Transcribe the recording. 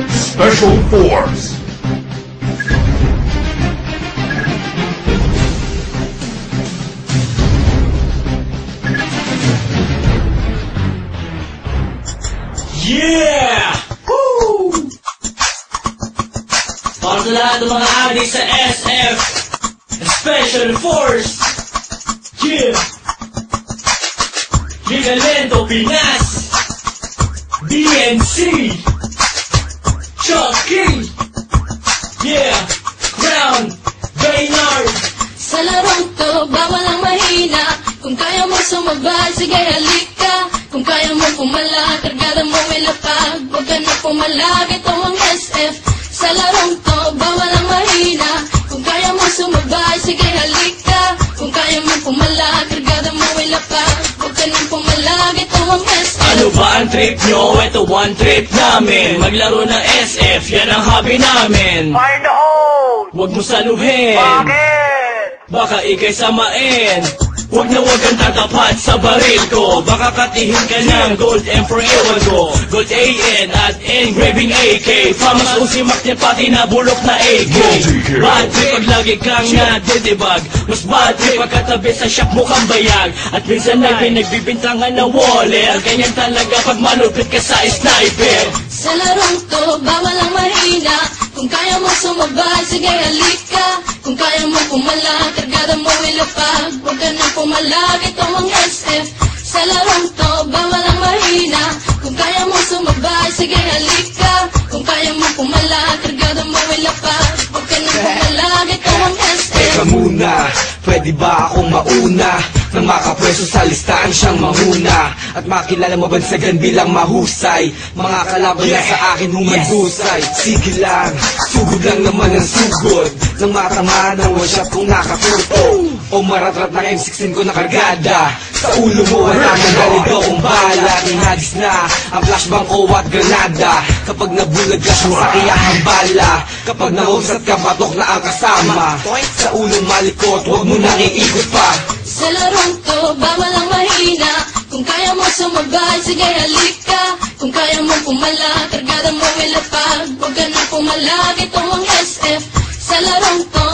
Special Force. Yeah! Woo! Para sa lahat ng mga adik sa SF Special Force. Yeah! Gigalento, Pinas, BNC, Chucky, yeah, Crown, Baynard. Sa larong to, bawal ang mahina. Kung kaya mo sumabay, sige halika. Kung kaya mo pumala, kargada mo may lapag. Huwag ka na pumalag, ito ang SF. Sa larong to, bawal ang mahina. Kung kaya mo sumabay, sige halika. Kung kaya mo pumala, kargada mo may lapag. Huwag ka na pumalag, ito ang SF. Ano ba ang trip nyo? Ito one trip namin. Maglaro ng SF, yan ang hobby namin. Fire in the hole! Huwag mo saluhin, Bakit? baka ikay samain. Huwag na huwag kang tatapat sa baril ko. Baka katihin ka ng Gold Emperor ewan ko. Gold AN at engraving AK. Famas usi maknya pati na bulok na AK. Bad trip pag lagi kang nadidibag. Mas bad trip pagkatabi sa shop mo kang bayag. At minsan ay pinagbibintangan na waller. Ganyan talaga pag malupit ka sa sniper. Sa larong to, bawal ang mahina. Kung kaya mo sumabay, sige halika. Kung kaya mo pumala, kargada mo ilapag. Huwag ka na pumalag, ito ang SF. Sa larong to, bawal ang mahina. Kung kaya mo sumabay, sige halika. Kung kaya mo pumala, kargada mo ilapag. Huwag ka na pumalag, ito ang SF. Teka muna, pwede ba akong mauna? Nang makapwesto sa listahan siyang manguna. At makilala mabansagan bilang mahusay. Mga kalaban na sa akin humandusay. Sige lang, sugod lang naman ang sugod. Nang matamaan ang one shot kong nakaturto. O maratrat ng M16 ko na kargada. Sa ulo mo wala nang galido kong bala. Tinagis na ang flashbang ko at granada. Kapag nabulag ka siyang sakiyahang bala. Kapag nahusat ka patok na ang kasama. Sa ulong malikot, huwag mo nang iikot pa. Sa larong to, bawal ang mahina. Kung kaya mo sumabay, sige halika. Kung kaya mo pumala, kargada mo ilapag. Huwag ka na pumalag, ito ang SF. Sa larong to,